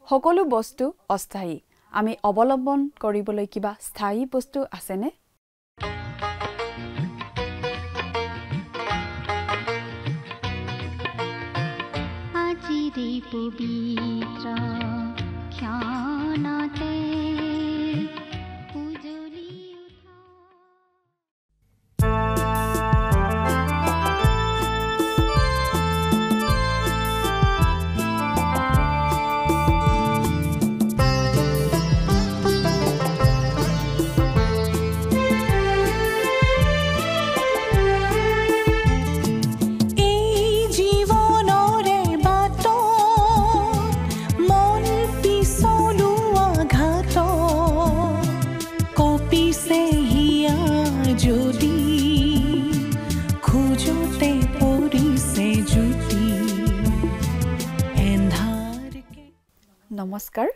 সকলো বস্তু অস্থায়ী আমি অবলম্বন কৰিবলৈ কিবা স্থায়ী বস্তু আছেনে আজিৰে পবিত্ৰ ক্ষণতে উজলি নমস্কাৰ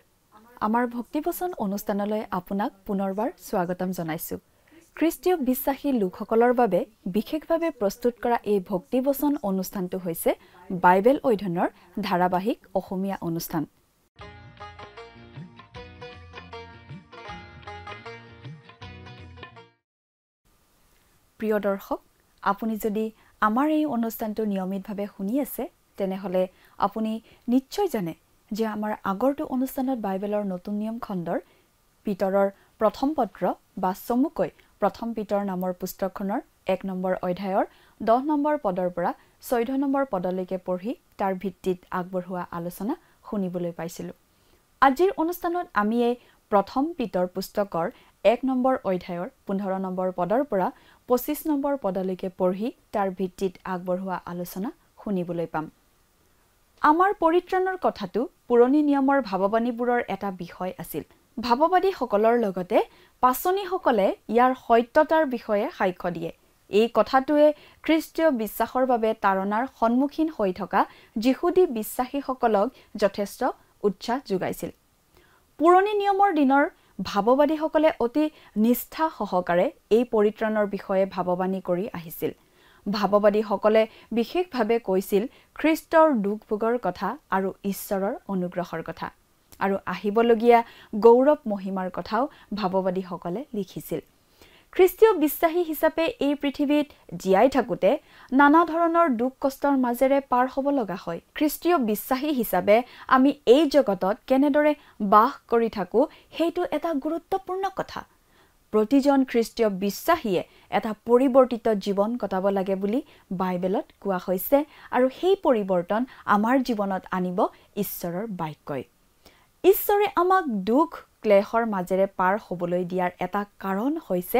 আমাৰ ভক্তিবচন অনুষ্ঠানলৈ আপোনাক পুনৰবাৰ স্বাগতম জনাইছো খ্ৰীষ্টীয় বিশ্বাসী লোকসকলৰ বাবে বিশেষভাৱে প্ৰস্তুত কৰা এই ভক্তিবচন অনুষ্ঠানটো হৈছে বাইবেল অধ্যয়নৰ ধাৰাবাহিক অসমীয়া অনুষ্ঠান প্ৰিয় দৰ্শক আপুনি যদি আমাৰ এই অনুষ্ঠানটো নিয়মিতভাৱে শুনি আছে তেনেহলে আপুনি নিশ্চয় জানে যে আমাৰ আগৰটো অনুষ্ঠানত বাইবেলৰ নতুন নিয়ম খণ্ডৰ পিতৰৰ প্ৰথম পত্ৰ বা চমুকৈ প্ৰথম পিতৰ নামৰ পুস্তকখনৰ 1 নম্বৰ অধ্যায়ৰ 10 নম্বৰ পদৰ পৰা 14 নম্বৰ পদলৈকে পঢ়ি তাৰ ভিত্তিত আগবঢ়োৱা আলোচনা শুনিবলৈ পাইছিলো আজিৰ অনুষ্ঠানত আমি এই প্ৰথম পিতৰ পুস্তকৰ 1 নম্বৰ অধ্যায়ৰ 15 নম্বৰ পদৰ পৰা 25 নম্বৰ পদলৈকে পঢ়ি তাৰ ভিত্তিত আগবঢ়োৱা আলোচনা শুনিবলৈ পাম আমাৰ পৰিত্ৰাণৰ কথাটো পুৰণি নিয়মৰ ভাৱবাণীবোৰৰ এটা বিষয় আছিল ভাৱবাদীসকলৰ লগতে পাচনীসকলে ইয়াৰ সত্যতাৰ বিষয়ে সাক্ষ্য দিয়ে এই কথাটোৱে খ্ৰীষ্টীয় বিশ্বাসৰ বাবে তাৰণাৰ সন্মুখীন হৈ থকা যিহুদী বিশ্বাসীসকলক যথেষ্ট উৎসাহ যোগাইছিল পুৰণি নিয়মৰ দিনৰ ভাৱবাদীসকলে অতি নিষ্ঠা সহকাৰে এই পৰিত্ৰাণৰ বিষয়ে ভাৱবাণী কৰি আহিছিল ভাৱবাদীসকলে বিশেষভাৱে কৈছিল খ্ৰীষ্টৰ দুখ ভোগৰ কথা আৰু ঈশ্বৰৰ অনুগ্ৰহৰ কথা আৰু আহিবলগীয়া গৌৰৱ মহিমাৰ কথাও ভাৱবাদীসকলে লিখিছিল খ্ৰীষ্টীয় বিশ্বাসী হিচাপে এই পৃথিৱীত জীয়াই থাকোতে নানা ধৰণৰ দুখ কষ্টৰ মাজেৰে পাৰ হ'ব লগা হয় খ্ৰীষ্টীয় বিশ্বাসী হিচাপে আমি এই জগতত কেনেদৰে বাস কৰি থাকো সেইটো এটা গুৰুত্বপূৰ্ণ কথা প্ৰতিজন খ্ৰীষ্টীয় বিশ্বাসীয়ে এটা পৰিৱৰ্তিত জীৱন কটাব লাগে বুলি বাইবেলত কোৱা হৈছে আৰু সেই পৰিৱৰ্তন আমাৰ জীৱনত আনিব ঈশ্বৰৰ বাক্যই ঈশ্বৰে আমাক দুখ ক্লেশৰ মাজেৰে পাৰ হ'বলৈ দিয়াৰ এটা কাৰণ হৈছে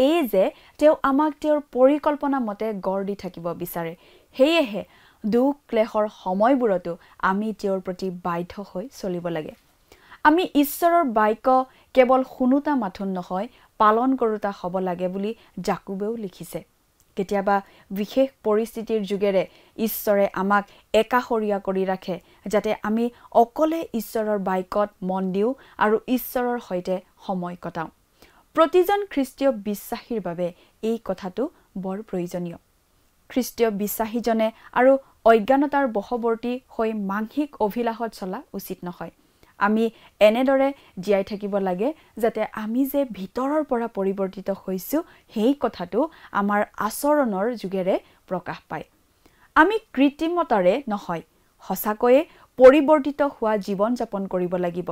এই যে তেওঁ আমাক তেওঁৰ পৰিকল্পনা মতে গঢ় দি থাকিব বিচাৰে সেয়েহে দুখ ক্লেশৰ সময়বোৰতো আমি তেওঁৰ প্ৰতি বাধ্য হৈ চলিব লাগে আমি ঈশ্বৰৰ বাক্য কেৱল শুনোতা মাথোন নহয় পালন কৰোতা হ'ব লাগে বুলি জাকুবেও লিখিছে কেতিয়াবা বিশেষ পৰিস্থিতিৰ যুগেৰে ঈশ্বৰে আমাক একাষৰীয়া কৰি ৰাখে যাতে আমি অকলে ঈশ্বৰৰ বাক্যত মন দিওঁ আৰু ঈশ্বৰৰ সৈতে সময় কটাওঁ প্ৰতিজন খ্ৰীষ্টীয় বিশ্বাসীৰ বাবে এই কথাটো বৰ প্ৰয়োজনীয় খ্ৰীষ্টীয় বিশ্বাসীজনে আৰু অজ্ঞানতাৰ বশৱৰ্তী হৈ মানসিক অভিলাষত চলা উচিত নহয় আমি এনেদৰে জীয়াই থাকিব লাগে যাতে আমি যে ভিতৰৰ পৰা পৰিৱৰ্তিত হৈছো সেই কথাটো আমাৰ আচৰণৰ যুগেৰে প্ৰকাশ পায় আমি কৃত্ৰিমতাৰে নহয় সঁচাকৈয়ে পৰিৱৰ্তিত হোৱা জীৱন যাপন কৰিব লাগিব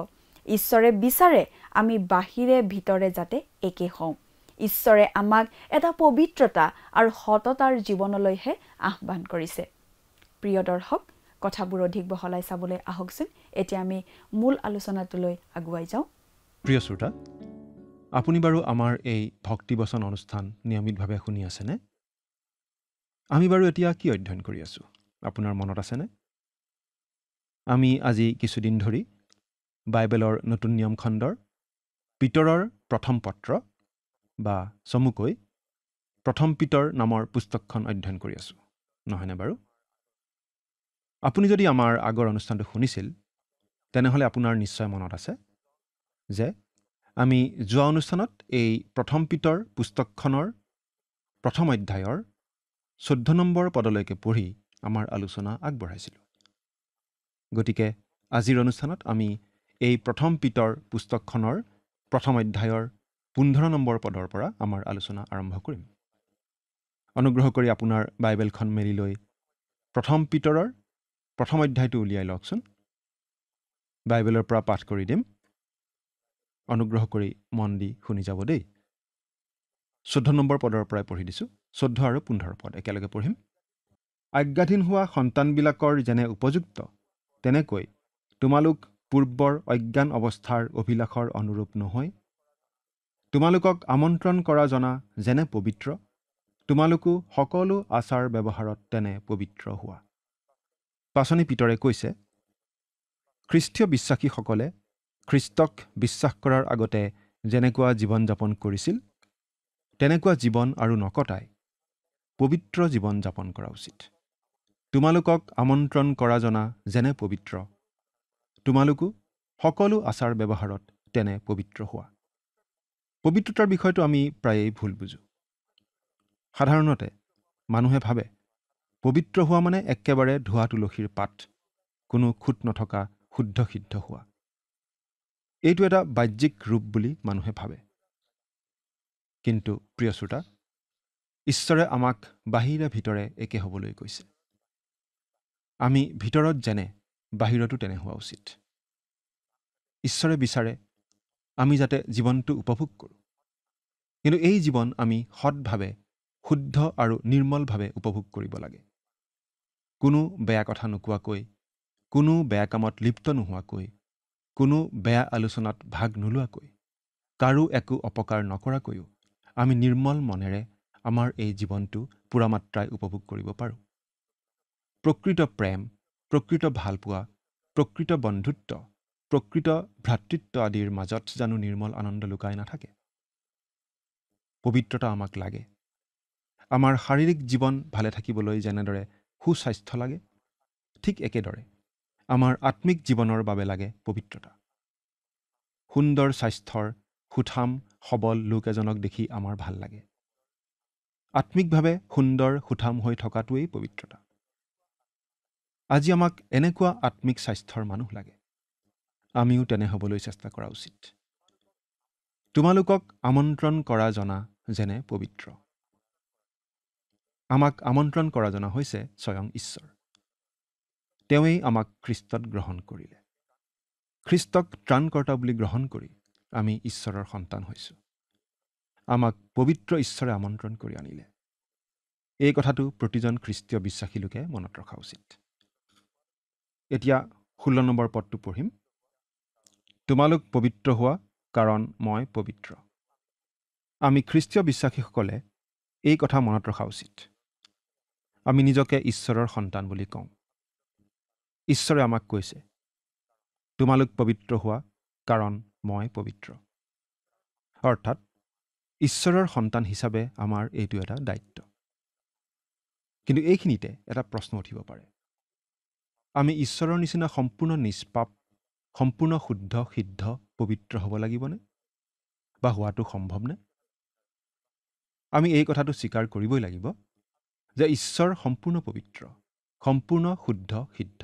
ঈশ্বৰে বিচাৰে আমি বাহিৰে ভিতৰে যাতে একে হওঁ ঈশ্বৰে আমাক এটা পবিত্ৰতা আৰু সততাৰ জীৱনলৈহে আহ্বান কৰিছে প্ৰিয় দৰ্শক কথাবোৰ অধিক বহলাই চাবলৈ আহকচোন এতিয়া আমি মূল আলোচনাটোলৈ আগুৱাই যাওঁ প্ৰিয় শ্ৰোতা আপুনি বাৰু আমাৰ এই ভক্তিবচন অনুষ্ঠান নিয়মিতভাৱে শুনি আছেনে আমি বাৰু এতিয়া কি অধ্যয়ন কৰি আছো আপোনাৰ মনত আছেনে আমি আজি কিছুদিন ধৰি বাইবেলৰ নতুন নিয়ম খণ্ডৰ পিতৰৰ প্ৰথম পত্ৰ বা চমুকৈ প্ৰথম পিতৰ নামৰ পুস্তকখন অধ্যয়ন কৰি আছো নহয়নে বাৰু আপুনি যদি আমাৰ আগৰ অনুষ্ঠানটো শুনিছিল তেনেহলে আপোনাৰ নিশ্চয় মনত আছে যে আমি যোৱা অনুষ্ঠানত এই প্ৰথম পিতৰ পুস্তকখনৰ প্ৰথম অধ্যায়ৰ 14 নম্বৰ পদলৈকে পঢ়ি আমাৰ আলোচনা আগবঢ়াইছিলোঁ গতিকে আজিৰ অনুষ্ঠানত আমি এই প্ৰথম পিতৰ পুস্তকখনৰ প্ৰথম অধ্যায়ৰ 15 নম্বৰ পদৰ পৰা আমাৰ আলোচনা আৰম্ভ কৰিম। অনুগ্ৰহ কৰি আপোনাৰ বাইবেলখন মেলি লৈ প্ৰথম পিতৰৰ প্ৰথম অধ্যায়টো উলিয়াই লওকচোন। বাইবেলৰ পৰা পাঠ কৰি দিম। অনুগ্ৰহ কৰি মন দি শুনি যাব দেই। 14 নম্বৰ পদৰ পৰাই পঢ়ি দিছোঁ। 14 আৰু 15 পদ একেলগে পঢ়িম। আজ্ঞাধীন হোৱা সন্তানবিলাকৰ যেনে উপযুক্ত, তেনেকৈ তোমালোক পূৰ্বৰ অজ্ঞান অৱস্থাৰ অভিলাষৰ অনুৰূপ নহৈ তোমালোকক আমন্ত্ৰণ কৰা জনা যেনে পবিত্ৰ, তোমালোকো সকলো আচাৰ ব্যৱহাৰত তেনে পবিত্ৰ হোৱা। পাচনি পিতৰে কৈছে, খ্ৰীষ্টীয় বিশ্বাসীসকলে খ্ৰীষ্টক বিশ্বাস কৰাৰ আগতে যেনেকুৱা জীৱন যাপন কৰিছিল, তেনেকুৱা জীৱন আৰু নকটাই পবিত্ৰ জীৱন যাপন কৰা উচিত। তোমালোকক আমন্ত্ৰণ কৰা জনা যেনে পবিত্ৰ, তোমালোকো সকলো আচাৰ ব্যৱহাৰত তেনে পবিত্ৰ হোৱা। পবিত্ৰতাৰ বিষয়টো আমি প্ৰায়েই ভুল বুজোঁ। সাধাৰণতে মানুহে ভাবে পবিত্ৰ হোৱা মানে একেবাৰে ধোৱা তুলসীৰ পাত, কোনো খুঁত নথকা শুদ্ধ সিদ্ধ হোৱা। এইটো এটা বাহ্যিক ৰূপ বুলি মানুহে ভাবে। কিন্তু প্ৰিয় শ্ৰোতা, ঈশ্বৰে আমাক বাহিৰে ভিতৰে একে হ'বলৈ কৈছে। আমি ভিতৰত যেনে বাহিৰতো তেনে হোৱা উচিত। ঈশ্বৰে বিচাৰে আমি যাতে জীৱনটো উপভোগ কৰোঁ, কিন্তু এই জীৱন আমি সৎভাৱে, শুদ্ধ আৰু নিৰ্মলভাৱে উপভোগ কৰিব লাগে। কোনো বেয়া কথা নোকোৱাকৈ, কোনো বেয়া কামত লিপ্ত নোহোৱাকৈ, কোনো বেয়া আলোচনাত ভাগ নোলোৱাকৈ, কাৰো একো অপকাৰ নকৰাকৈও আমি নিৰ্মল মনেৰে আমাৰ এই জীৱনটো পূৰা মাত্ৰাই উপভোগ কৰিব পাৰোঁ। প্ৰকৃত প্ৰেম, প্ৰকৃত ভালপোৱা, প্ৰকৃত বন্ধুত্ব, প্ৰকৃত ভ্ৰাতৃত্ব আদিৰ মাজত জানো নিৰ্মল আনন্দ লুকাই নাথাকে? পবিত্ৰতা আমাক লাগে। আমাৰ শাৰীৰিক জীৱন ভালে থাকিবলৈ যেনেদৰে সুস্বাস্থ্য লাগে, ঠিক একেদৰে আমাৰ আত্মিক জীৱনৰ বাবে লাগে পবিত্ৰতা। সুন্দৰ স্বাস্থ্যৰ সুঠাম সবল লোক এজনক দেখি আমাৰ ভাল লাগে। আত্মিকভাৱে সুন্দৰ সুঠাম হৈ থকাটোৱেই পবিত্ৰতা। আজি আমাক এনেকুৱা আত্মিক স্বাস্থ্যৰ মানুহ লাগে। আমিও তেনে হ'বলৈ চেষ্টা কৰা উচিত। তোমালোকক আমন্ত্ৰণ কৰা জনা যেনে পবিত্ৰ। আমাক আমন্ত্ৰণ কৰা জনা হৈছে স্বয়ং ঈশ্বৰ। তেওঁৱেই আমাক খ্ৰীষ্টত গ্ৰহণ কৰিলে। খ্ৰীষ্টক ত্ৰাণকৰ্তা বুলি গ্ৰহণ কৰি আমি ঈশ্বৰৰ সন্তান হৈছোঁ। আমাক পবিত্ৰ ঈশ্বৰে আমন্ত্ৰণ কৰি আনিলে। এই কথাটো প্ৰতিজন খ্ৰীষ্টীয় বিশ্বাসী লোকে মনত ৰখা উচিত। এতিয়া 16 নম্বৰ পদটো পঢ়িম। তোমালোক পবিত্ৰ হোৱা, কাৰণ মই পবিত্ৰ। আমি খ্ৰীষ্টীয় বিশ্বাসীসকলে এই কথা মনত ৰখা উচিত। আমি নিজকে ঈশ্বৰৰ সন্তান বুলি কওঁ। ঈশ্বৰে আমাক কৈছে, তোমালোক পবিত্ৰ হোৱা, কাৰণ মই পবিত্ৰ। অৰ্থাৎ ঈশ্বৰৰ সন্তান হিচাপে আমাৰ এইটো এটা দায়িত্ব। কিন্তু এইখিনিতে এটা প্ৰশ্ন উঠিব পাৰে। আমি ঈশ্বৰৰ নিচিনা সম্পূৰ্ণ নিষ্পাপ, সম্পূৰ্ণ শুদ্ধ সিদ্ধ পবিত্ৰ হ'ব লাগিবনে? বা হোৱাটো সম্ভৱনে? আমি এই কথাটো স্বীকাৰ কৰিবই লাগিব যে ঈশ্বৰ সম্পূৰ্ণ পবিত্ৰ, সম্পূৰ্ণ শুদ্ধ সিদ্ধ।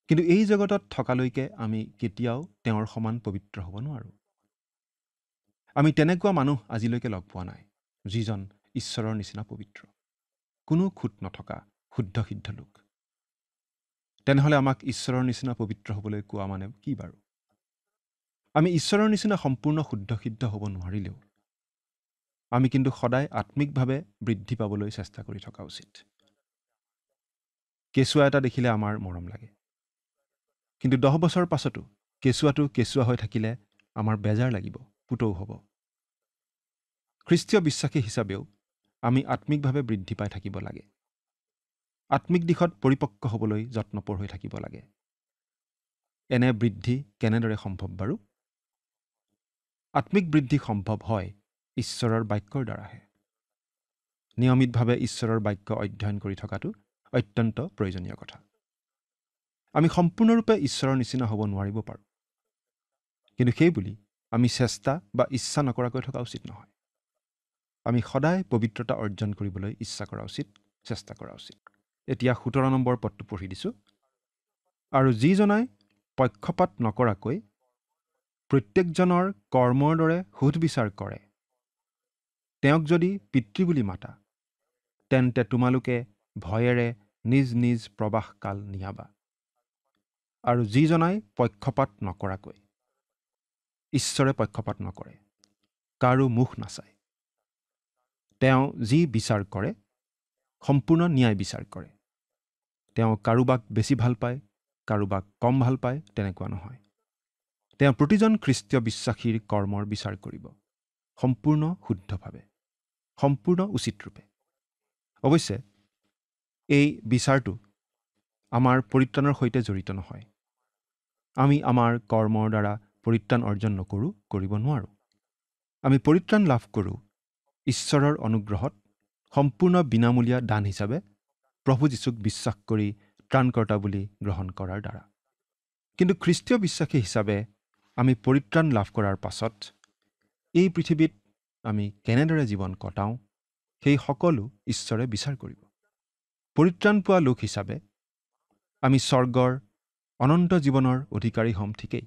কিন্তু এই জগতত থকালৈকে আমি কেতিয়াও তেওঁৰ সমান পবিত্ৰ হ'ব নোৱাৰোঁ। আমি তেনেকুৱা মানুহ আজিলৈকে লগ পোৱা নাই, যিজন ঈশ্বৰৰ নিচিনা পবিত্ৰ, কোনো খুঁত নথকা শুদ্ধ সিদ্ধ লোক। তেনেহ'লে আমাক ঈশ্বৰৰ নিচিনা পবিত্ৰ হ'বলৈ কোৱা মানে কি বাৰু? আমি ঈশ্বৰৰ নিচিনা সম্পূৰ্ণ শুদ্ধ সিদ্ধ হ'ব নোৱাৰিলেও আমি কিন্তু সদায় আত্মিকভাৱে বৃদ্ধি পাবলৈ চেষ্টা কৰি থকা উচিত। কেঁচুৱা এটা দেখিলে আমাৰ মৰম লাগে, কিন্তু 10 বছৰ পাছতো কেঁচুৱাটো কেঁচুৱা হৈ থাকিলে আমাৰ বেজাৰ লাগিব, পুতৌ হ'ব। খ্ৰীষ্টীয় বিশ্বাসী হিচাপেও আমি আত্মিকভাৱে বৃদ্ধি পাই থাকিব লাগে। আত্মিক দিশত পৰিপক্ক হ'বলৈ যত্নপৰ হৈ থাকিব লাগে। এনে বৃদ্ধি কেনেদৰে সম্ভৱ বাৰু? আত্মিক বৃদ্ধি সম্ভৱ হয় ঈশ্বৰৰ বাক্যৰ দ্বাৰাহে। নিয়মিতভাৱে ঈশ্বৰৰ বাক্য অধ্যয়ন কৰি থকাটো অত্যন্ত প্ৰয়োজনীয় কথা। আমি সম্পূৰ্ণৰূপে ঈশ্বৰৰ নিচিনা হ'ব নোৱাৰিব পাৰোঁ, কিন্তু সেই বুলি আমি চেষ্টা বা ইচ্ছা নকৰাকৈ থকা উচিত নহয়। আমি সদায় পবিত্ৰতা অৰ্জন কৰিবলৈ ইচ্ছা কৰা উচিত, চেষ্টা কৰা উচিত। এতিয়া 17 নম্বৰ পদটো পঢ়ি দিছোঁ। আৰু যিজনাই পক্ষপাত নকৰাকৈ প্ৰত্যেকজনৰ কৰ্মৰ দৰে সুধবিচাৰ কৰে। তেওঁক যদি পিতৃ বুলি মাতা, তেন্তে তোমালোকে ভয়েৰে নিজ নিজ প্ৰবাসকাল নিয়াবা। আৰু যিজনাই পক্ষপাত নকৰাকৈ, ঈশ্বৰে পক্ষপাত নকৰে, কাৰো মুখ নাচায়। তেওঁ যি বিচাৰ কৰে সম্পূৰ্ণ ন্যায় বিচাৰ কৰে। তেওঁ কাৰোবাক বেছি ভাল পায়, কাৰোবাক কম ভাল পায়, তেনেকুৱা নহয়। তেওঁ প্ৰতিজন খ্ৰীষ্টীয় বিশ্বাসীৰ কৰ্মৰ বিচাৰ কৰিব, সম্পূৰ্ণ শুদ্ধভাৱে, সম্পূৰ্ণ উচিত ৰূপে। অৱশ্যে এই বিচাৰটো আমাৰ পৰিত্ৰাণৰ সৈতে জড়িত নহয়। আমি আমাৰ কৰ্মৰ দ্বাৰা পৰিত্ৰাণ অৰ্জন নকৰোঁ, কৰিব নোৱাৰোঁ। আমি পৰিত্ৰাণ লাভ কৰোঁ ঈশ্বৰৰ অনুগ্ৰহত সম্পূৰ্ণ বিনামূলীয়া দান হিচাপে প্ৰভু যীশুক বিশ্বাস কৰি ত্ৰাণকৰ্তা বুলি গ্ৰহণ কৰাৰ দ্বাৰা। কিন্তু খ্ৰীষ্টীয় বিশ্বাসী হিচাপে আমি পৰিত্ৰাণ লাভ কৰাৰ পাছত এই পৃথিৱীত আমি কেনেদৰে জীৱন কটাওঁ, সেই সকলো ঈশ্বৰে বিচাৰ কৰিব। পৰিত্ৰাণ পোৱা লোক হিচাপে আমি স্বৰ্গৰ অনন্ত জীৱনৰ অধিকাৰী হ'ম ঠিকেই।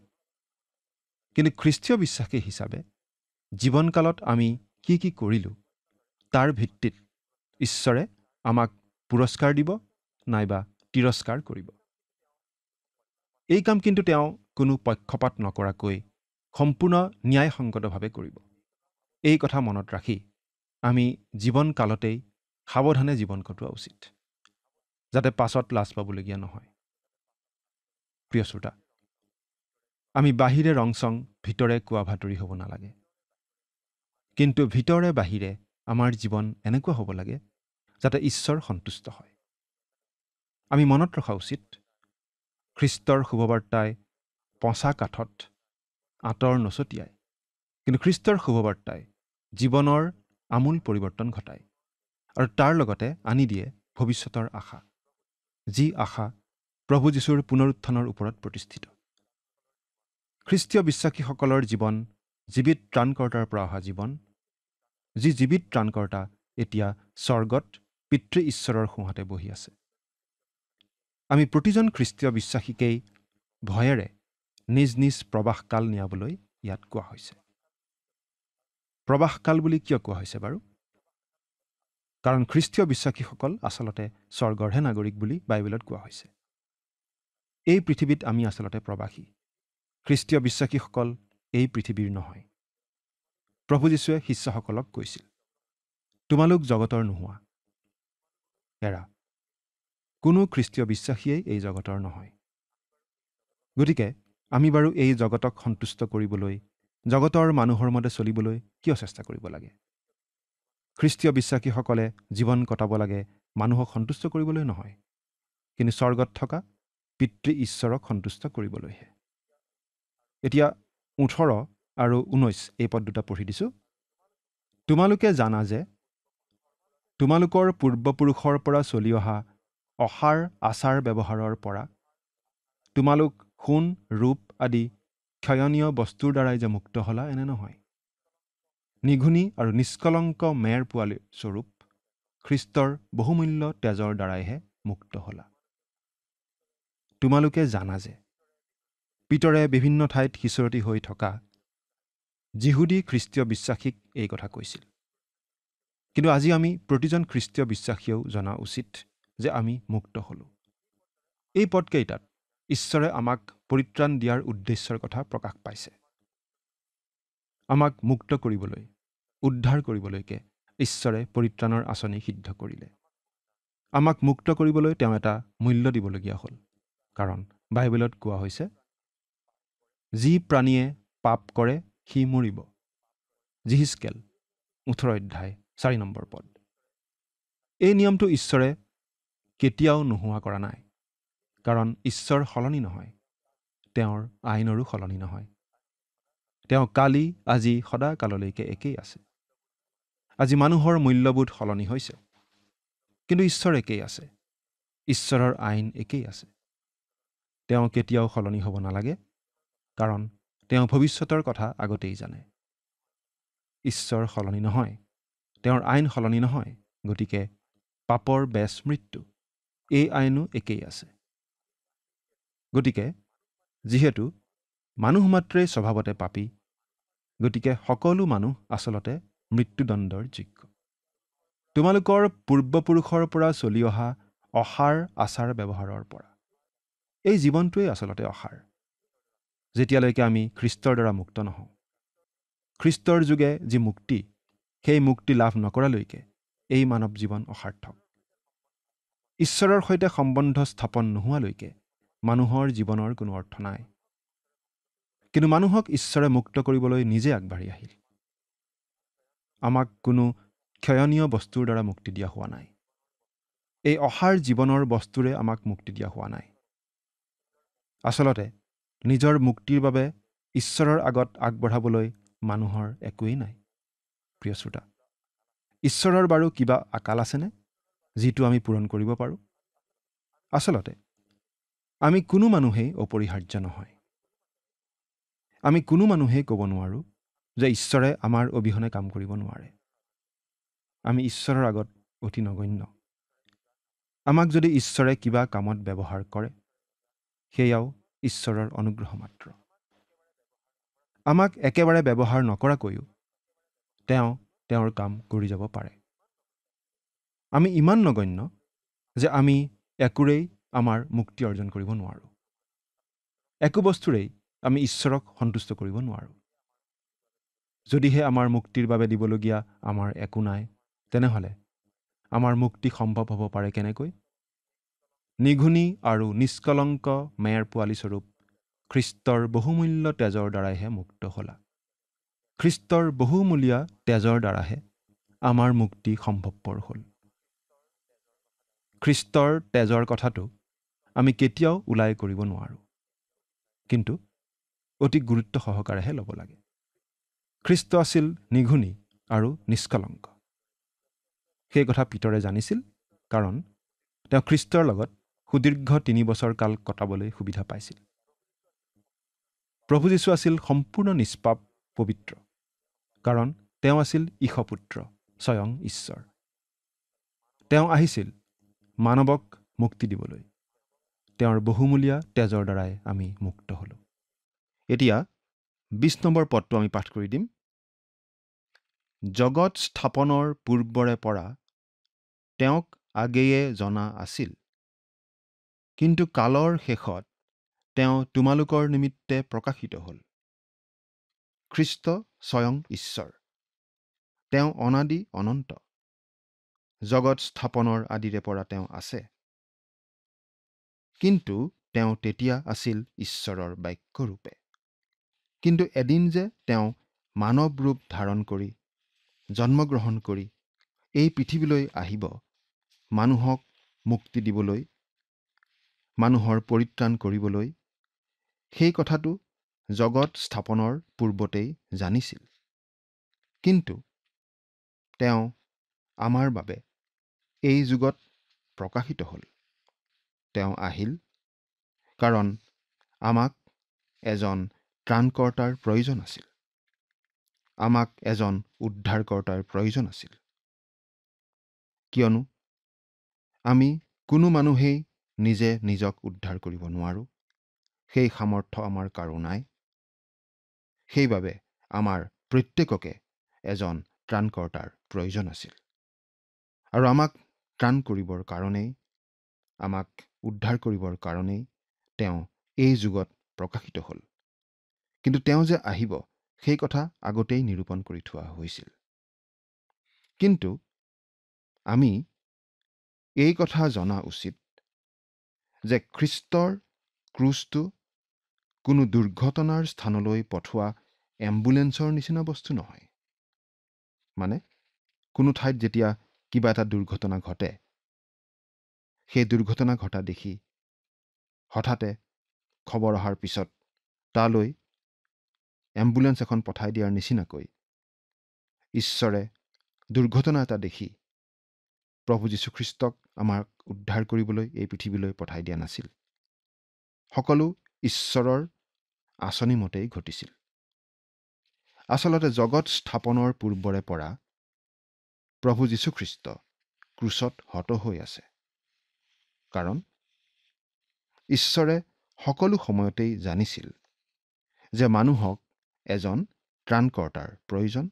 কিন্তু খ্ৰীষ্টীয় বিশ্বাসী হিচাপে জীৱনকালত আমি কি কি কৰিলোঁ তাৰ ভিত্তিত ঈশ্বৰে আমাক পুৰস্কাৰ দিব নাইবা তিৰস্কাৰ কৰিব। এই কাম কিন্তু তেওঁ কোনো পক্ষপাত নকৰাকৈ সম্পূৰ্ণ ন্যায়সংগতভাৱে কৰিব। এই কথা মনত ৰাখি আমি জীৱনকালতেই সাৱধানে জীৱন কটোৱা উচিত, যাতে পাছত লাজ পাবলগীয়া নহয়। প্ৰিয় শ্ৰোতা, আমি বাহিৰে ৰংচং ভিতৰে কোৱা ভাতৰি হ'ব নালাগে। কিন্তু ভিতৰে বাহিৰে আমাৰ জীৱন এনেকুৱা হ'ব লাগে যাতে ঈশ্বৰ সন্তুষ্ট হয়। আমি মনত ৰখা উচিত, খ্ৰীষ্টৰ শুভবাৰ্তাই পঁচা কাঠত আঁতৰ নছটিয়ায়, কিন্তু খ্ৰীষ্টৰ শুভবাৰ্তাই জীৱনৰ আমূল পৰিৱৰ্তন ঘটায় আৰু তাৰ লগতে আনি দিয়ে ভৱিষ্যতৰ আশা, যি আশা প্ৰভু যীশুৰ পুনৰুত্থানৰ ওপৰত প্ৰতিষ্ঠিত। খ্ৰীষ্টীয় বিশ্বাসীসকলৰ জীৱন জীৱিত ত্ৰাণকৰ্তাৰ পৰা অহা জীৱন, যি জীৱিত ত্ৰাণকৰ্তা এতিয়া স্বৰ্গত পিতৃ ঈশ্বৰৰ সোঁহাতে বহি আছে। আমি প্ৰতিজন খ্ৰীষ্টীয় বিশ্বাসীকেই ভয়েৰে নিজ নিজ প্ৰবাসকাল নিয়াবলৈ ইয়াত কোৱা হৈছে। প্ৰবাসকাল বুলি কিয় কোৱা হৈছে বাৰু? কাৰণ খ্ৰীষ্টীয় বিশ্বাসীসকল আচলতে স্বৰ্গৰহে নাগৰিক বুলি বাইবেলত কোৱা হৈছে। এই পৃথিৱীত আমি আচলতে প্ৰবাসী। খ্ৰীষ্টীয় বিশ্বাসীসকল এই পৃথিৱীৰ নহয়। প্ৰভু যীশুৱে শিষ্যসকলক কৈছিল, তোমালোক জগতৰ নোহোৱা। এৰা, কোনো খ্ৰীষ্টীয় বিশ্বাসীয়েই এই জগতৰ নহয়। গতিকে আমি বাৰু এই জগতক সন্তুষ্ট কৰিবলৈ, জগতৰ মানুহৰ মতে চলিবলৈ কিয় চেষ্টা কৰিব লাগে? খ্ৰীষ্টীয় বিশ্বাসীসকলে জীৱন কটাব লাগে মানুহক সন্তুষ্ট কৰিবলৈ নহয়, কিন্তু স্বৰ্গত থকা পিতৃ ঈশ্বৰক সন্তুষ্ট কৰিবলৈহে। এতিয়া 18 আৰু 19 এই পদ দুটা পঢ়ি দিছোঁ। তোমালোকে জানা যে তোমালোকৰ পূৰ্বপুৰুষৰ পৰা চলি অহা অসাৰ আচাৰ ব্যৱহাৰৰ পৰা তোমালোক সোণ ৰূপ আদি ক্ষয়নীয় বস্তুৰ দ্বাৰাই যে মুক্ত হ'লা, এনে নহয়। নিঘুনি আৰু নিষ্কলংক মেৰ পোৱালী স্বৰূপ খ্ৰীষ্টৰ বহুমূল্য তেজৰ দ্বাৰাইহে মুক্ত হ'লা। তোমালোকে জানা যে পিতৰে বিভিন্ন ঠাইত সিঁচৰতি হৈ থকা যিহুদী খ্ৰীষ্টীয় বিশ্বাসীক এই কথা কৈছিল। কিন্তু আজি আমি প্ৰতিজন খ্ৰীষ্টীয় বিশ্বাসীয়েও জনা উচিত যে আমি মুক্ত হ'লোঁ। এই পদকেইটাত ঈশ্বৰে আমাক পৰিত্ৰাণ দিয়াৰ উদ্দেশ্যৰ কথা প্ৰকাশ পাইছে। আমাক মুক্ত কৰিবলৈ, উদ্ধাৰ কৰিবলৈকে ঈশ্বৰে পৰিত্ৰাণৰ আঁচনি সিদ্ধ কৰিলে। আমাক মুক্ত কৰিবলৈ তেওঁ এটা মূল্য দিবলগীয়া হ'ল। কাৰণ বাইবেলত কোৱা হৈছে, যি প্ৰাণীয়ে পাপ কৰে সি মৰিব। যিহিজকেল 18 অধ্যায় 4 নম্বৰ পদ। এই নিয়মটো ঈশ্বৰে কেতিয়াও নোহোৱা কৰা নাই, কাৰণ ঈশ্বৰ সলনি নহয়, তেওঁৰ আইনৰো সলনি নহয়। তেওঁ কালি আজি সদাকাললৈকে একেই আছে। আজি মানুহৰ মূল্যবোধ সলনি হৈছে, কিন্তু ঈশ্বৰ একেই আছে। ঈশ্বৰৰ আইন একেই আছে। তেওঁ কেতিয়াও সলনি হ'ব নালাগে, কাৰণ তেওঁ ভৱিষ্যতৰ কথা আগতেই জানে। ঈশ্বৰ সলনি নহয়, তেওঁৰ আইন সলনি নহয়, গতিকে পাপৰ বেচ মৃত্যু, এই আইনো একেই আছে। গতিকে যিহেতু মানুহ মাত্ৰেই স্বভাৱতে পাপী, গতিকে সকলো মানুহ আচলতে মৃত্যুদণ্ডৰ যোগ্য। তোমালোকৰ পূৰ্বপুৰুষৰ পৰা চলি অহা অসাৰ আচাৰ ব্যৱহাৰৰ পৰা। এই জীৱনটোৱেই আচলতে অসাৰ, যেতিয়ালৈকে আমি খ্ৰীষ্টৰ দ্বাৰা মুক্ত নহওঁ। খ্ৰীষ্টৰ যোগে যি মুক্তি, সেই মুক্তি লাভ নকৰালৈকে এই মানৱ জীৱন অসাৰ্থক। ঈশ্বৰৰ সৈতে সম্বন্ধ স্থাপন নোহোৱালৈকে মানুহৰ জীৱনৰ কোনো অৰ্থ নাই। কিন্তু মানুহক ঈশ্বৰে মুক্ত কৰিবলৈ নিজে আগবাঢ়ি আহিল। আমাক কোনো ক্ষয়নীয় বস্তুৰ দ্বাৰা মুক্তি দিয়া হোৱা নাই। এই অসাৰ জীৱনৰ বস্তুৰে আমাক মুক্তি দিয়া হোৱা নাই। আচলতে নিজৰ মুক্তিৰ বাবে ঈশ্বৰৰ আগত আগবঢ়াবলৈ মানুহৰ একোৱেই নাই। প্ৰিয় শ্ৰোতা, ঈশ্বৰৰ বাৰু কিবা আকাল আছেনে যিটো আমি পূৰণ কৰিব পাৰোঁ? আচলতে আমি কোনো মানুহেই অপৰিহাৰ্য নহয়। আমি কোনো মানুহেই ক'ব নোৱাৰোঁ যে ঈশ্বৰে আমাৰ অবিহনে কাম কৰিব নোৱাৰে। আমি ঈশ্বৰৰ আগত অতি নগণ্য। আমাক যদি ঈশ্বৰে কিবা কামত ব্যৱহাৰ কৰে, সেয়াও ঈশ্বৰৰ অনুগ্ৰহ মাত্ৰ। আমাক একেবাৰে ব্যৱহাৰ নকৰাকৈও তেওঁ তেওঁৰ কাম কৰি যাব পাৰে। আমি ইমান নগণ্য যে আমি একোৰেই আমাৰ মুক্তি অৰ্জন কৰিব নোৱাৰোঁ। একো বস্তুৰেই আমি ঈশ্বৰক সন্তুষ্ট কৰিব নোৱাৰোঁ। যদিহে আমাৰ মুক্তিৰ বাবে দিবলগীয়া আমাৰ একো নাই, তেনেহ'লে আমাৰ মুক্তি সম্ভৱ হ'ব পাৰে কেনেকৈ? নিঘুনি আৰু নিষ্কলংক মেৰ পোৱালীস্বৰূপ খ্ৰীষ্টৰ বহুমূল্য তেজৰ দ্বাৰাইহে মুক্ত হ'লা। খ্ৰীষ্টৰ বহুমূলীয়া তেজৰ দ্বাৰাহে আমাৰ মুক্তি সম্ভৱপৰ হ'ল। খ্ৰীষ্টৰ তেজৰ কথাটো আমি কেতিয়াও ওলাই কৰিব নোৱাৰোঁ, কিন্তু অতি গুৰুত্ব সহকাৰেহে ল'ব লাগে। খ্ৰীষ্ট আছিল নিঘুনি আৰু নিষ্কলংক। সেই কথা পিতৰে জানিছিল, কাৰণ তেওঁ খ্ৰীষ্টৰ লগত সুদীৰ্ঘ 3 বছৰ কাল কটাবলৈ সুবিধা পাইছিল। প্ৰভু যীশু আছিল সম্পূৰ্ণ নিষ্পাপ পবিত্ৰ, কাৰণ তেওঁ আছিল ঈশপুত্ৰ, স্বয়ং ঈশ্বৰ। তেওঁ আহিছিল মানৱক মুক্তি দিবলৈ। তেওঁৰ বহুমূলীয়া তেজৰ দ্বাৰাই আমি মুক্ত হ'লোঁ। এতিয়া 20 নম্বৰ পদটো আমি পাঠ কৰি দিম। জগত স্থাপনৰ পূৰ্বৰে পৰা তেওঁক আগেয়ে জনা আছিল, কিন্তু কালৰ শেষত তেওঁ তোমালোকৰ নিমিত্তে প্ৰকাশিত হ'ল। খ্ৰীষ্ট স্বয়ং ঈশ্বৰ, তেওঁ অনাদি অনন্ত। জগত স্থাপনৰ আদিৰে পৰা তেওঁ আছে, কিন্তু তেওঁ তেতিয়া আছিল ঈশ্বৰৰ বাক্যৰূপে। কিন্তু এদিন যে তেওঁ মানৱ ৰূপ ধাৰণ কৰি জন্মগ্ৰহণ কৰি এই পৃথিৱীলৈ আহিব, মানুহক মুক্তি দিবলৈ, মানুহৰ পৰিত্ৰাণ কৰিবলৈ, সেই কথাটো জগত স্থাপনৰ পূৰ্বতেই জানিছিল। কিন্তু তেওঁ আমাৰ বাবে এই যুগত প্ৰকাশিত হ'ল। তেওঁ আহিল কাৰণ আমাক এজন ত্ৰাণকৰ্তাৰ প্ৰয়োজন আছিল। আমাক এজন উদ্ধাৰকৰ্তাৰ প্ৰয়োজন আছিল। কিয়নো আমি কোনো মানুহেই নিজে নিজক উদ্ধাৰ কৰিব নোৱাৰোঁ। সেই সামৰ্থ্য আমাৰ কাৰো নাই। সেইবাবে আমাৰ প্ৰত্যেককে এজন ত্ৰাণকৰ্তাৰ প্ৰয়োজন আছিল। আৰু আমাক ত্ৰাণ কৰিবৰ কাৰণেই, আমাক উদ্ধাৰ কৰিবৰ কাৰণেই তেওঁ এই যুগত প্ৰকাশিত হ'ল। কিন্তু তেওঁ যে আহিব, সেই কথা আগতেই নিৰূপণ কৰি থোৱা হৈছিল। কিন্তু আমি এই কথা জনা উচিত যে খ্ৰীষ্টৰ ক্ৰুচটো কোনো দুৰ্ঘটনাৰ স্থানলৈ পঠোৱা এম্বুলেন্সৰ নিচিনা বস্তু নহয়। মানে কোনো ঠাইত যেতিয়া কিবা এটা দুৰ্ঘটনা ঘটে, সেই দুৰ্ঘটনা ঘটা দেখি হঠাতে খবৰ অহাৰ পিছত তালৈ এম্বুলেন্স এখন পঠাই দিয়াৰ নিচিনাকৈ ঈশ্বৰে দুৰ্ঘটনা এটা দেখি প্ৰভু যীশুখ্ৰীষ্টক আমাক উদ্ধাৰ কৰিবলৈ এই পৃথিৱীলৈ পঠাই দিয়া নাছিল। সকলো ঈশ্বৰৰ আঁচনি মতেই ঘটিছিল। আচলতে জগত স্থাপনৰ পূৰ্বৰে পৰা প্ৰভু যীশুখ্ৰীষ্ট ক্ৰুচত হত হৈ আছে। কাৰণ ঈশ্বৰে সকলো সময়তেই জানিছিল যে মানুহক এজন ত্ৰাণকৰ্তাৰ প্ৰয়োজন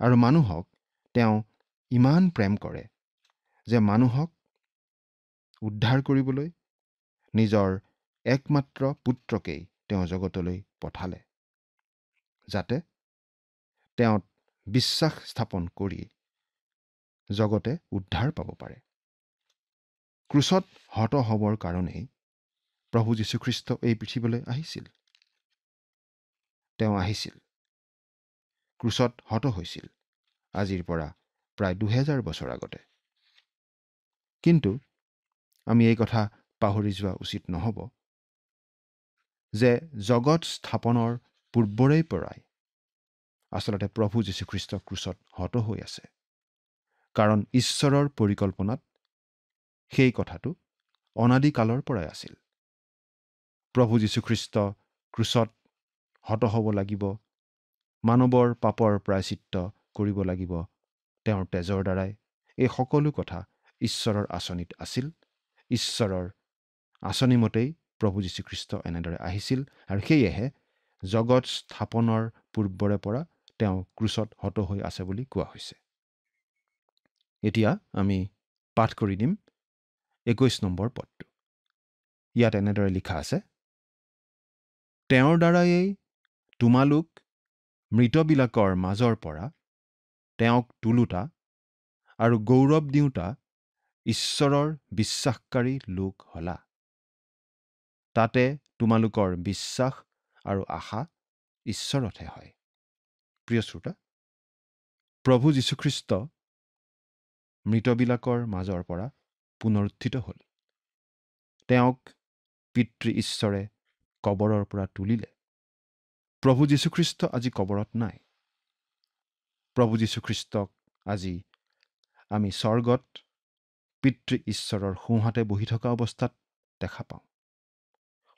আৰু মানুহক তেওঁ ইমান প্ৰেম কৰে যে মানুহক উদ্ধাৰ কৰিবলৈ নিজৰ একমাত্ৰ পুত্ৰকেই তেওঁ জগতলৈ পঠালে, যাতে তেওঁত বিশ্বাস স্থাপন কৰি জগতে উদ্ধাৰ পাব পাৰে। ক্ৰুচত হত হ'বৰ কাৰণেই প্ৰভু যীশুখ্ৰীষ্ট এই পৃথিৱীলৈ আহিছিল। তেওঁ আহিছিল, ক্ৰুচত হত হৈছিল, আজিৰ পৰা প্ৰায় 2000 বছৰ আগতে। কিন্তু আমি এই কথা পাহৰি যোৱা উচিত নহ'ব যে জগত স্থাপনৰ পূৰ্বৰেই পৰাই আচলতে প্ৰভু যীশুখ্ৰীষ্ট ক্ৰুচত হত হৈ আছে, কাৰণ ঈশ্বৰৰ পৰিকল্পনাত সেই কথাটো অনাদিকালৰ পৰাই আছিল। প্ৰভু যীশুখ্ৰীষ্ট ক্ৰুচত হত হ'ব লাগিব, মানৱৰ পাপৰ প্ৰায়চিত্ত কৰিব লাগিব তেওঁৰ তেজৰ দ্বাৰাই। এই সকলো কথা ঈশ্বৰৰ আঁচনিত আছিল। ঈশ্বৰৰ আঁচনি মতেই প্ৰভু যীশুখ্ৰীষ্ট এনেদৰে আহিছিল, আৰু সেয়েহে জগত স্থাপনৰ পূৰ্বৰে পৰা তেওঁ ক্ৰুচত হত হৈ আছে বুলি কোৱা হৈছে। এতিয়া আমি পাঠ কৰি দিম 21 নম্বৰ পদটো। ইয়াত এনেদৰে লিখা আছে, তেওঁৰ দ্বাৰায়েই তোমালোক মৃতবিলাকৰ মাজৰ পৰা তেওঁক তোলোতা আৰু গৌৰৱ দিওঁতা ঈশ্বৰৰ বিশ্বাসকাৰী লোক হলা। তাতে তোমালোকৰ বিশ্বাস আৰু আশা ঈশ্বৰতহে হয়। প্ৰিয় শ্ৰোতা, প্ৰভু যীশুখ্ৰীষ্ট মৃতবিলাকৰ মাজৰ পৰা পুনৰুত্থিত হ'ল। তেওঁক পিতৃ ঈশ্বৰে কবৰৰ পৰা তুলিলে। প্ৰভু যীশুখ্ৰীষ্ট আজি কবৰত নাই। প্ৰভু যীশুখ্ৰীষ্টক আজি আমি স্বৰ্গত পিতৃ ঈশ্বৰৰ সোঁহাতে বহি থকা অৱস্থাত দেখা পাওঁ।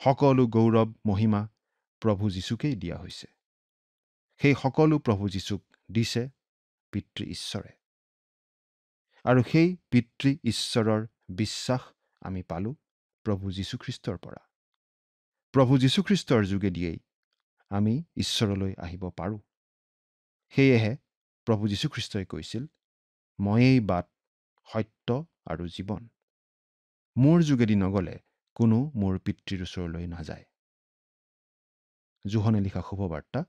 সকলো গৌৰৱ মহিমা প্ৰভু যীশুকেই দিয়া হৈছে। সেই সকলো প্ৰভু যীশুক দিছে পিতৃ ঈশ্বৰে, আৰু সেই পিতৃ ঈশ্বৰৰ বিশ্বাস আমি পালোঁ প্ৰভু যীশুখ্ৰীষ্টৰ পৰা। প্ৰভু যীশুখ্ৰীষ্টৰ যোগেদিয়েই আমি ঈশ্বৰলৈ আহিব পাৰোঁ। সেয়েহে প্ৰভু যীশুখ্ৰীষ্টই কৈছিল, ময়েই বাট, সত্য আৰু জীৱন। মোৰ যোগেদি নগ'লে কোনো মোৰ পিতৃৰ ওচৰলৈ নাযায়। যোহনে লিখা শুভবাৰ্তা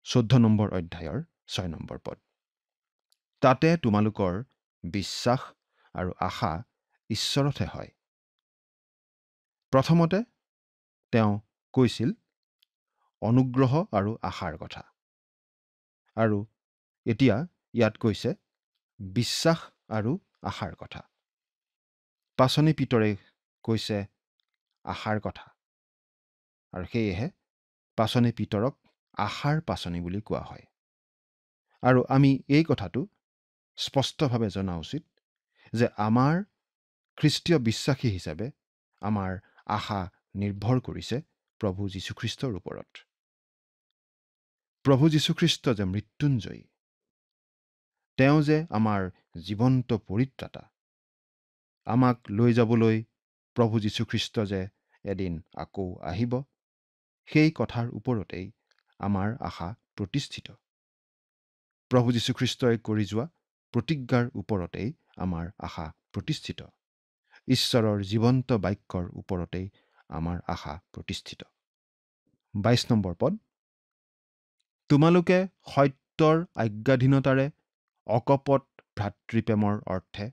14 নম্বৰ অধ্যায়ৰ 6 নম্বৰ পদ। তাতে তোমালোকৰ বিশ্বাস আৰু আশা ঈশ্বৰতহে হয়। প্ৰথমতে তেওঁ কৈছিল অনুগ্ৰহ আৰু আশাৰ কথা, আৰু এতিয়া ইয়াত কৈছে বিশ্বাস আৰু আশাৰ কথা। পাচনি পিতৰে কৈছে আশাৰ কথা, আৰু সেয়েহে পাচনি পিতৰক আশাৰ পাচনি বুলি কোৱা হয়। আৰু আমি এই কথাটো স্পষ্টভাৱে জনা উচিত যে আমাৰ খ্ৰীষ্টীয় বিশ্বাসী হিচাপে আমাৰ আশা নিৰ্ভৰ কৰিছে প্ৰভু যীশুখ্ৰীষ্টৰ ওপৰত। প্ৰভু যীশুখ্ৰীষ্ট যে মৃত্যুঞ্জয়ী, তেওঁ যে আমাৰ জীৱন্ত পৰিত্ৰাতা, আমাক লৈ যাবলৈ প্ৰভু যীশুখ্ৰীষ্ট যে এদিন আকৌ আহিব, সেই কথাৰ ওপৰতেই আমাৰ আশা প্ৰতিষ্ঠিত। প্ৰভু যীশুখ্ৰীষ্টই কৰি যোৱা প্ৰতিজ্ঞাৰ ওপৰতেই আমাৰ আশা প্ৰতিষ্ঠিত। ঈশ্বৰৰ জীৱন্ত বাক্যৰ ওপৰতেই আমাৰ আশা প্ৰতিষ্ঠিত। 22 নম্বৰ পদ। তোমালোকে সত্যৰ আজ্ঞাধীনতাৰে অকপট ভাতৃপ্ৰেমৰ অৰ্থে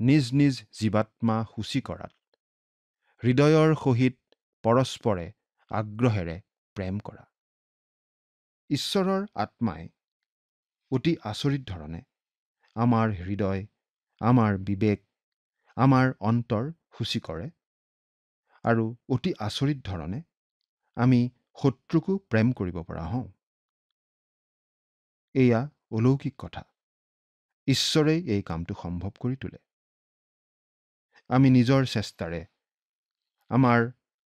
নিজ নিজ জীৱাত্মা সূচী কৰাত হৃদয়ৰ সহিত পৰস্পৰে আগ্ৰহেৰে প্ৰেম কৰা। ঈশ্বৰৰ আত্মাই অতি আচৰিত ধৰণে আমাৰ হৃদয়, আমাৰ বিবেক, আমাৰ অন্তৰ সূচী কৰে, আৰু অতি আচৰিত ধৰণে আমি শত্ৰুকো প্ৰেম কৰিব পৰা হওঁ। এয়া অলৌকিক কথা। ঈশ্বৰেই এই কামটো সম্ভৱ কৰি তোলে। আমি নিজৰ চেষ্টাৰে, আমাৰ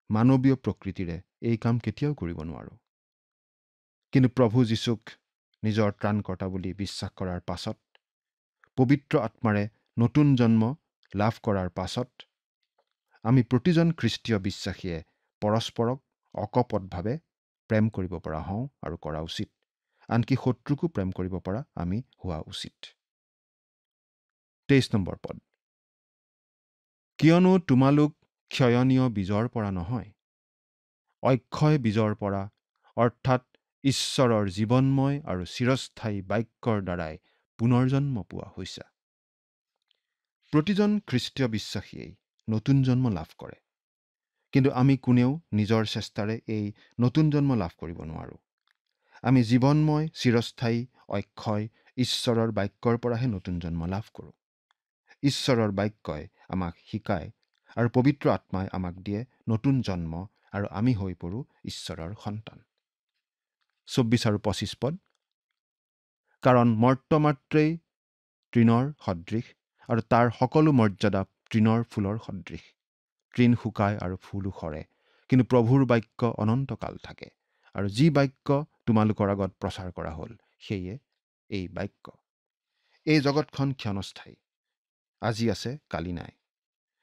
মানৱীয় প্ৰকৃতিৰে এই কাম কেতিয়াও কৰিব নোৱাৰোঁ। কিন্তু প্ৰভু যীশুক নিজৰ ত্ৰাণকৰ্তা বুলি বিশ্বাস কৰাৰ পাছত, পবিত্ৰ আত্মাৰে নতুন জন্ম লাভ কৰাৰ পাছত, আমি প্ৰতিজন খ্ৰীষ্টীয় বিশ্বাসীয়ে পৰস্পৰক অকপটভাৱে প্ৰেম কৰিব পৰা হওঁ আৰু কৰা উচিত। আনকি শত্ৰুকো প্ৰেম কৰিব পৰা আমি হোৱা উচিত। 23 নম্বৰ পদ। কিয়নো তোমালোক ক্ষয়নীয় বীজৰ পৰা নহয়, অক্ষয় বীজৰ পৰা, অৰ্থাৎ ঈশ্বৰৰ জীৱনময় আৰু চিৰস্থায়ী বাক্যৰ দ্বাৰাই পুনৰ্জন্ম পোৱা হৈছা। প্ৰতিজন খ্ৰীষ্টীয় বিশ্বাসীয়ে নতুন জন্ম লাভ কৰে, কিন্তু আমি কোনেও নিজৰ চেষ্টাৰে এই নতুন জন্ম লাভ কৰিব নোৱাৰোঁ। আমি জীৱনময় চিৰস্থায়ী অক্ষয় ঈশ্বৰৰ বাক্যৰ পৰাহে নতুন জন্ম লাভ কৰোঁ। ঈশ্বৰৰ বাক্যই আমাক শিকায় আৰু পবিত্ৰ আত্মাই আমাক দিয়ে নতুন জন্ম, আৰু আমি হৈ পৰোঁ ঈশ্বৰৰ সন্তান। 24 আৰু 25 পদ। কাৰণ মৰ্ত্যমাত্ৰেই তৃণৰ সদৃশ, আৰু তাৰ সকলো মৰ্যাদা তৃণৰ ফুলৰ সদৃশ। তৃণ শুকায় আৰু ফুলো সৰে, কিন্তু প্ৰভুৰ বাক্য অনন্তকাল থাকে। আৰু যি বাক্য তোমালোকৰ আগত প্ৰচাৰ কৰা হ'ল, সেয়ে এই বাক্য। এই জগতখন ক্ষণস্থায়ী, আজি আছে কালি নাই,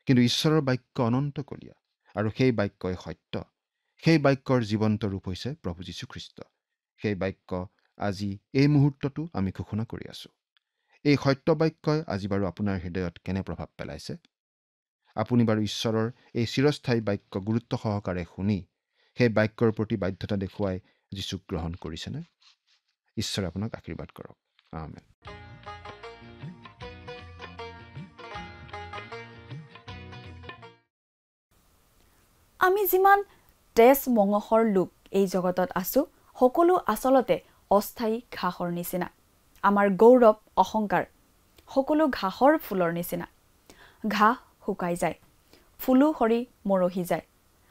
কিন্তু ঈশ্বৰৰ বাক্য অনন্তকলীয়া, আৰু সেই বাক্যই সত্য। সেই বাক্যৰ জীৱন্ত ৰূপ হৈছে প্ৰভু যীশুখ্ৰীষ্ট। সেই বাক্য আজি এই মুহূৰ্ততো আমি ঘোষণা কৰি আছোঁ। এই সত্য বাক্যই আজি বাৰু আপোনাৰ হৃদয়ত কেনে প্ৰভাৱ পেলাইছে? আপুনি বাৰু ঈশ্বৰৰ এই চিৰস্থায়ী বাক্য গুৰুত্ব সহকাৰে শুনি সেই বাক্যৰ প্ৰতি বাধ্যতা দেখুৱাই যীশুক গ্ৰহণ কৰিছেনে? ঈশ্বৰে আপোনাক আশীৰ্বাদ কৰক। আমেন। আমি যিমান তেজ মঙহৰ লোক এই জগতত আছোঁ, সকলো আচলতে অস্থায়ী ঘাঁহৰ নিচিনা। আমাৰ গৌৰৱ অহংকাৰ সকলো ঘাঁহৰ ফুলৰ নিচিনা। ঘাঁহ শুকাই যায়, ফুলো সৰি মৰহি যায়।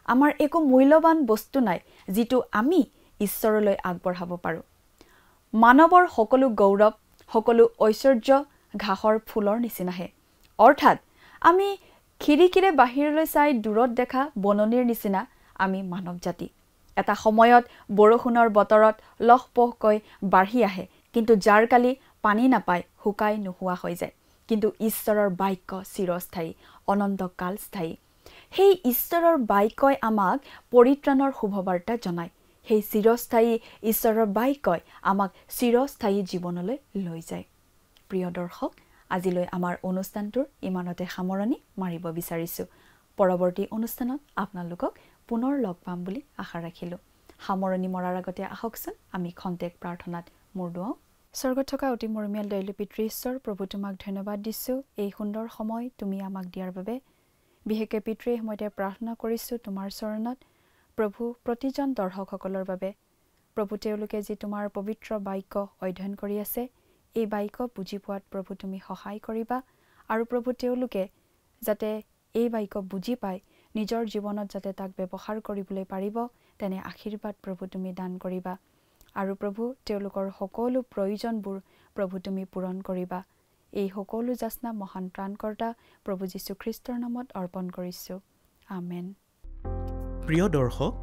আমাৰ একো মূল্যৱান বস্তু নাই যিটো আমি ঈশ্বৰলৈ আগবঢ়াব পাৰোঁ। মানৱৰ সকলো গৌৰৱ, সকলো ঐশ্বৰ্য ঘাঁহৰ ফুলৰ নিচিনাহে। অৰ্থাৎ আমি খিৰিকীৰে বাহিৰলৈ চাই দূৰত দেখা বননিৰ নিচিনা আমি মানৱ জাতি। এটা সময়ত বৰষুণৰ বতৰত লহপহকৈ বাঢ়ি আহে, কিন্তু যাৰ কালি পানী নাপায় শুকাই নোহোৱা হৈ যায়। কিন্তু ঈশ্বৰৰ বাক্য চিৰস্থায়ী, অনন্তকালস্থায়ী। সেই ঈশ্বৰৰ বাক্যই আমাক পৰিত্ৰাণৰ শুভবাৰ্তা জনায়। সেই চিৰস্থায়ী ঈশ্বৰৰ বাক্যই আমাক চিৰস্থায়ী জীৱনলৈ লৈ যায়। প্ৰিয় দৰ্শক, আজিলৈ আমাৰ অনুষ্ঠানটোৰ ইমানতে সামৰণি মাৰিব বিচাৰিছোঁ। পৰৱৰ্তী অনুষ্ঠানত আপোনালোকক পুনৰ লগ পাম বুলি আশা ৰাখিলোঁ। সামৰণি মৰাৰ আগতে আহকচোন আমি খন্তেক প্ৰাৰ্থনাত মূৰ দুৱাওঁ। স্বৰ্গত থকা অতি মৰমীয়াল দয়ালু পিতৃ ঈশ্বৰ, প্ৰভু তোমাক ধন্যবাদ দিছোঁ এই সুন্দৰ সময় তুমি আমাক দিয়াৰ বাবে। বিশেষকৈ পিতৃ সময়তে প্ৰাৰ্থনা কৰিছোঁ তোমাৰ চৰণত, প্ৰভু প্ৰতিজন দৰ্শকসকলৰ বাবে। প্ৰভু তেওঁলোকে যি তোমাৰ পবিত্ৰ বাক্য অধ্যয়ন কৰি আছে, এই বাক্য বুজি পোৱাত প্ৰভু তুমি সহায় কৰিবা, আৰু প্ৰভু তেওঁলোকে যাতে এই বাক্য বুজি পায় নিজৰ জীৱনত যাতে তাক ব্যৱহাৰ কৰিবলৈ পাৰিব, তেনে আশীৰ্বাদ প্ৰভু তুমি দান কৰিবা। আৰু প্ৰভু তেওঁলোকৰ সকলো প্ৰয়োজনবোৰ প্ৰভু তুমি পূৰণ কৰিবা। এই সকলো যাচনা মহান ত্ৰাণকৰ্তা প্ৰভু যীশুখ্ৰীষ্টৰ নামত অৰ্পণ কৰিছোঁ। আমেন। প্ৰিয় দৰ্শক,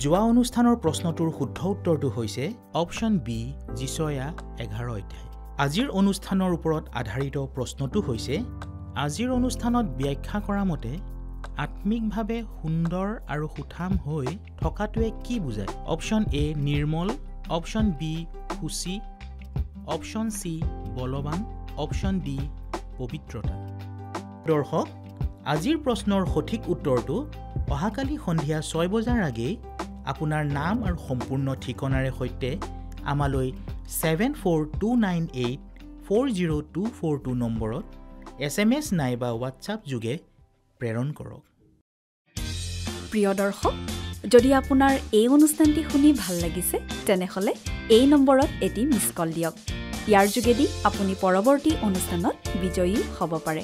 যোৱা অনুষ্ঠানৰ প্ৰশ্নটোৰ শুদ্ধ উত্তৰটো হৈছে অপশ্যন বি, যিচয়া 11 অধ্যায়। আজিৰ অনুষ্ঠানৰ ওপৰত আধাৰিত প্ৰশ্নটো হৈছে, আজিৰ অনুষ্ঠানত ব্যাখ্যা কৰা মতে আত্মিকভাৱে সুন্দৰ আৰু সুঠাম হৈ থকাটোৱে কি বুজায়? অপশ্যন এ নিৰ্মল, অপশ্যন বি সুচি, অপশ্যন চি বলৱান, অপশ্যন ডি পবিত্ৰতা। দৰ্শক, আজিৰ প্ৰশ্নৰ সঠিক উত্তৰটো অহাকালি সন্ধিয়া 6 বজাৰ আগেয়ে আপোনাৰ নাম আৰু সম্পূৰ্ণ ঠিকনাৰে সৈতে আমালৈ 7429840242 নম্বৰত SMS নাইবা হোৱাটছআপ যোগে প্ৰেৰণ কৰক। প্ৰিয় দৰ্শক, যদি আপোনাৰ এই অনুষ্ঠানটি শুনি ভাল লাগিছে, তেনেহ'লে এই নম্বৰত এটি মিছ কল দিয়ক। ইয়াৰ যোগেদি আপুনি পৰৱৰ্তী অনুষ্ঠানত বিজয়ী হ'ব পাৰে।